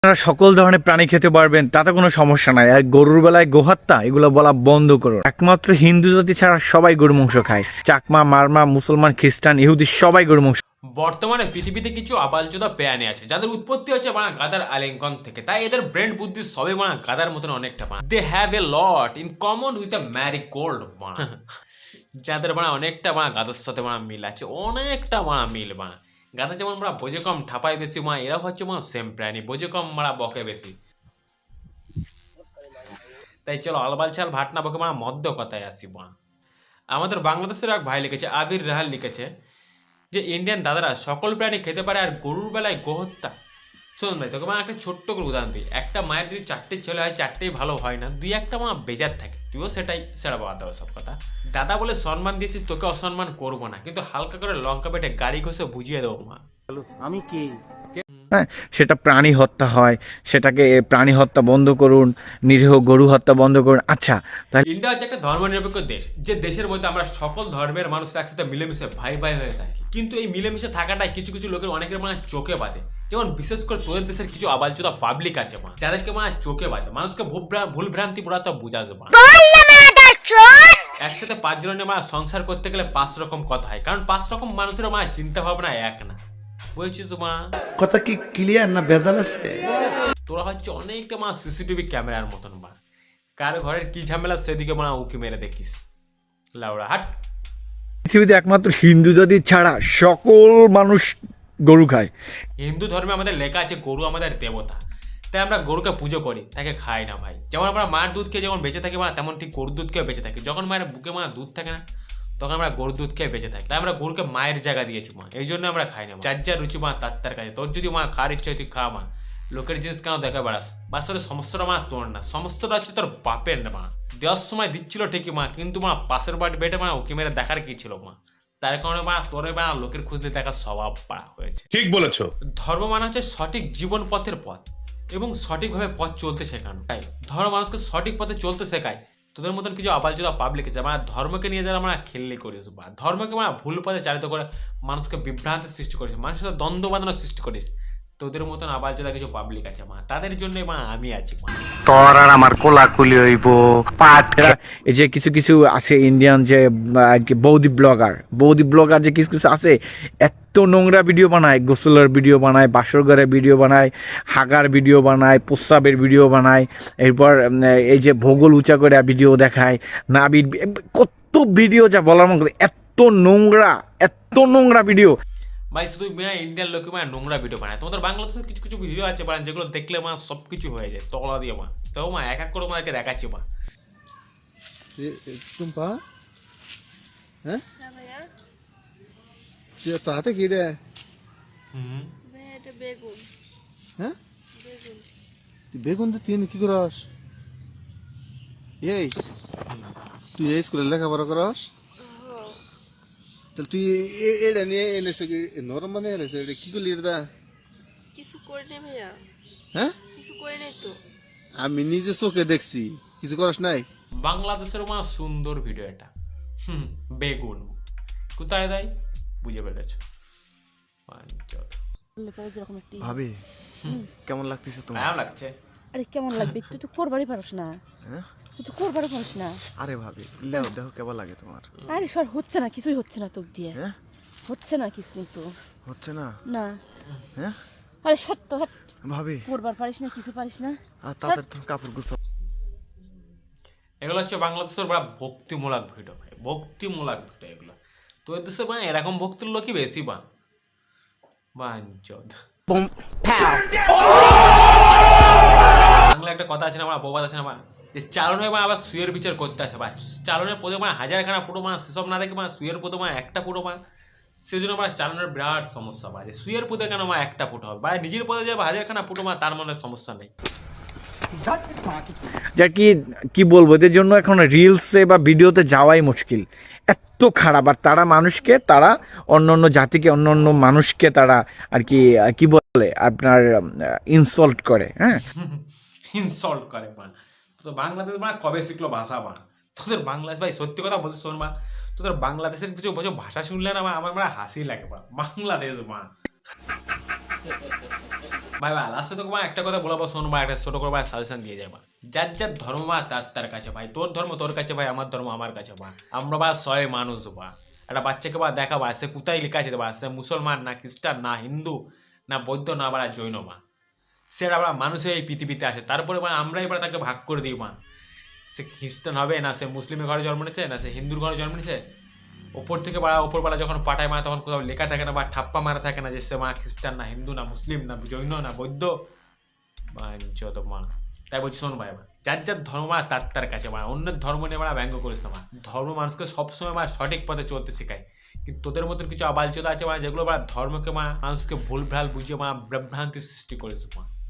আপনারা সকল ধরনের প্রাণী খেতে পারবেন, তাতে কোনো সমস্যা নাই। আর গরুর বেলায় গোহত্যা এগুলো বলা বন্ধ করুন। একমাত্র হিন্দু জাতি ছাড়া সবাই গরু মাংস খায়। চাকমা, মারমা, মুসলমান, খ্রিস্টান, ইহুদি সবাই গরু মাংস। বর্তমানে পৃথিবীতে কিছু আবালচোদা প্রাণী আছে যাদের উৎপত্তি হচ্ছে মানে গাদার আলিঙ্গন থেকে, তাই এদের ব্রেন বুদ্ধি সবই মানে গাদার মতন অনেকটা মানে they have a lot in common with a marigold মানে যাদের মানে অনেকটা মানে গাদার সাথে মানে মিল আছে, অনেকটা মানে মিল মানে গাদা যেমন মানে বোঝে কম ঠাপায় বেশি মানে এরা হচ্ছে মানে সেম প্রাণী, বোঝে কম মানে বকে বেশি। তাই চলো আলবাল চাল ভাট না বকে মানে মধ্য কথায় আসি মানে। আমাদের বাংলাদেশের এক ভাই লিখেছে, আবির রাহাল লিখেছে যে ইন্ডিয়ান দাদারা সকল প্রাণী খেতে পারে আর গরুর বেলায় গোহত্যা। শোন ভাই, তোকে মানে একটা ছোট্ট করে উদাহরণ দিই। একটা মায়ের যদি 4টে ছেলে হয়, 4টেই ভালো হয় না, দুই একটা মা বেজার থাকে, তুইও সেটাই সেটা বাদ দাও সব কথা। দাদা বলে সম্মান দিয়েছিস, তোকে অসম্মান করবো না, কিন্তু হালকা করে লঙ্কা বেটে গাড়ি ঘষে বুঝিয়ে দেবো মা। আমি কি হ্যাঁ, সেটা প্রাণী হত্যা হয়, সেটাকে প্রাণী হত্যা বন্ধ করুন, নিরীহ গরু হত্যা বন্ধ করুন। আচ্ছা, তাহলে ইন্ডিয়া হচ্ছে একটা ধর্মনিরপেক্ষ দেশ, যে দেশের মধ্যে আমরা সকল ধর্মের মানুষ একসাথে মিলেমিশে ভাই ভাই হয়ে থাকি। কিন্তু এই মিলেমিশে থাকাটাই কিছু কিছু লোকের অনেকের মানে চোখে বাঁধে। যেমন বিশেষ করে তোদের দেশের কিছু আবালচোদা পাবলিক আছে মা, যাদেরকে মানে চোখে বাঁধে, মানুষকে ভুল ভ্রান্তি পুরা তো বুঝাতে মা। একসাথে 5 জনের মা সংসার করতে গেলে 5 রকম কথা হয়, কারণ 5 রকম মানুষের মা চিন্তা ভাবনা এক না, বুঝছিস মা? কথা কি ক্লিয়ার না ভেজাল আছে? তোরা হচ্ছে অনেকটা মা সিসিটিভি ক্যামেরার মতন মা, কার ঘরের কি ঝামেলা সেদিকে মা উকি মেরে দেখিস। লাউড়া হাট। পৃথিবীতে একমাত্র হিন্দু জাতি ছাড়া সকল মানুষ গরু খায়। হিন্দু ধর্মে আমাদের লেখা আছে গরু আমাদের দেবতা, তাই আমরা গরুকে পুজো করি, তাকে খাই না ভাই। যেমন আমরা মায়ের দুধ খেয়ে যেমন বেঁচে থাকি মা, তেমন ঠিক গরুর দুধ খেয়ে বেঁচে থাকি। যখন মায়ের বুকে মা দুধ থাকে না, তখন আমরা গরুর দুধ খেয়ে বেঁচে থাকি। তাই আমরা গরুকে মায়ের জায়গা দিয়েছি মা, এই জন্য আমরা খাই না। যার যার রুচি মা তার তার কাছে। তোর যদি মা খাওয়ার ইচ্ছা হয় তুই খা মা, লোকের জিনিস কেন দেখা বেড়াস? আসলে সমস্যাটা মা তোর না, সমস্যাটা হচ্ছে তোর বাপের না মা। দেওয়ার সময় দিচ্ছিল ঠিকই মা, কিন্তু মা পাশের বাড়ি বেটে মা উকি মেরে দেখার কি ছিল মা? তার কারণে মা তোর মা লোকের খুঁজলে দেখার স্বভাব পাড়া হয়েছে। ঠিক বলেছো। ধর্ম মানে হচ্ছে সঠিক জীবন পথের পথ এবং সঠিকভাবে পথ চলতে শেখানো। তাই ধর্ম মানুষকে সঠিক পথে চলতে শেখায়। তোদের মতন কিছু আবালচোদা পাবলিক আছে মানে ধর্মকে নিয়ে যারা আমরা খেললি করিস বা ধর্মকে মানে ভুল পথে চালিত করে মানুষকে বিভ্রান্তির সৃষ্টি করিস, মানুষের সাথে দ্বন্দ্ব বাঁধানোর সৃষ্টি করিস। তোদের মতন আবালচোদা কিছু পাবলিক আছে মা, তাদের জন্যই মা আমি আছি মা। তোর আর আমার কোলাকুলি হইব পাট। এই যে কিছু কিছু আছে ইন্ডিয়ান যে বৌদি ব্লগার যে কিছু কিছু আছে, এত নোংরা ভিডিও বানায়, গোসলের ভিডিও বানায়, বাসর ঘরের ভিডিও বানায়, হাগার ভিডিও বানায়, প্রস্রাবের ভিডিও বানায়, এরপর এই যে ভূগোল উঁচা করে ভিডিও দেখায়, নাবির কত ভিডিও যা বলার মতো, এত নোংরা ভিডিও। ভাই শুধু মেয়া ইন্ডিয়ান লোকে মানে নোংরা ভিডিও বানায়। তোমাদের বাংলাদেশের কিছু কিছু ভিডিও আছে মানে যেগুলো দেখলে মা সব কিছু হয়ে যায় তলা দিয়ে মা। তো মা এক এক করে মাকে দেখাচ্ছি মা। টুম্পা হ্যাঁ হ্যাঁ ভাইয়া। তো হাতে কি রে? ভাইয়া এটা বেগুন। হ্যাঁ বেগুন। তুই বেগুন তো তুই কি করস? এই তুই এই স্কুলে লেখাপড়া করস? তাহলে তুই এটা নিয়ে এলেছে কি নরম মানে এলেছে? এটা কি করলি এটা? কিছু করে নেই ভাইয়া, হ্যাঁ কিছু করে নেই তো। আমি নিজে চোখে দেখছি, কিছু করস নাই? বাংলাদেশের মা সুন্দর ভিডিও এটা। বেগুন কোথায় দেয় বুঝে পেরেছ? ভাবি কেমন লাগতেছে তোমার? কেমন লাগছে? আরে কেমন লাগবে? তুই তো করবারই পারস না, হ্যাঁ? তুই তো করবারই পারস না। আরে ভাবি লেও দেখো কেমন লাগে তোমার? আরে সর, হচ্ছে না, কিছুই হচ্ছে না তোর দিয়ে। হ্যাঁ হচ্ছে না কিছু কিন্তু হচ্ছে না। না। হ্যাঁ আরে সত্য ভাবি করবার পারিস না, কিছু পারিস না। আর তাদের তো কাপড় গুছো। এগুলো হচ্ছে বাংলাদেশের বড় ভক্তিমূলক ভিডিও ভাই, ভক্তিমূলক ভিডিও এগুলো। তো দেশে বা এরকম ভক্তির লোকই বেশি বা বাঞ্চদ। বাংলা একটা কথা আছে না আমার, প্রবাদ আছে না আমার, যে চালনে বা আবার সুয়ের বিচার করতে আসে বা চালনের পদে মানে 1000খানা ফুটো মা সেসব না দেখে মা সুয়ের পদে মা একটা ফুটো মা, সেই জন্য আমার চালনের বিরাট সমস্যা বা যে সুয়ের পদে কেন মা একটা ফুটো হবে বা নিজের পদে যে 1000খানা ফুটো মা তার মনে সমস্যা নেই। যা কি বলবো, এদের জন্য এখন রিলসে বা ভিডিওতে যাওয়াই মুশকিল, এত খারাপ। আর তারা মানুষকে, তারা অন্য জাতিকে, অন্য মানুষকে তারা আর কি বলে আপনার ইনসল্ট করে। হ্যাঁ, ইনসল্ট করে মা। তো বাংলাদেশ মা কবে শিখলো ভাষা মা? তোদের বাংলাদেশ ভাই সত্যি কথা বলতে শোন মা, তোদের বাংলাদেশের কিছু ভাষা শুনলে না মা আমার মানে হাসি লাগে মা। বাংলাদেশ মা ভাই ভাই লাস্টে তোকে ভাই একটা কথা বলবো, শোন ভাই, একটা ছোট করে ভাই সাজেশন দিয়ে যাবা, যার যার ধর্ম বা তার কাছে ভাই, তোর ধর্ম তোর কাছে ভাই, আমার ধর্ম আমার কাছে ভাই, আমরা বা 100 মানুষ বা একটা বাচ্চাকে বা দেখা বা সে কোথায় লেখা আছে বা সে মুসলমান না খ্রিস্টান না হিন্দু না বৌদ্ধ না বা জৈন মা, সেটা আমরা মানুষের এই পৃথিবীতে আসে, তারপরে মানে আমরা এবার তাকে ভাগ করে দিই মা, সে খ্রিস্টান হবে না সে মুসলিমের ঘরে জন্ম নিয়েছে না সে হিন্দুর ঘরে জন্ম নিয়েছে, ওপর থেকে বা ওপরবেলা যখন পাঠায় মা তখন কোথাও লেখা থাকে না বা ঠাপ্পা মারা থাকে না যে সে মা খ্রিস্টান না হিন্দু না মুসলিম না জৈন না বৌদ্ধ বা যত মা। তাই বলছি শোন ভাই, যার যার ধর্ম মা তার কাছে মা, অন্যের ধর্ম নিয়ে আমরা ব্যঙ্গ করিস না মা, ধর্ম মানুষকে সবসময় মা সঠিক পথে চলতে শেখায়, কিন্তু তোদের মতন কিছু আবালচোদা আছে মা যেগুলো মা ধর্মকে মা মানুষকে ভুলভ্রাল বুঝিয়ে মা বিভ্রান্তি সৃষ্টি করিস মা।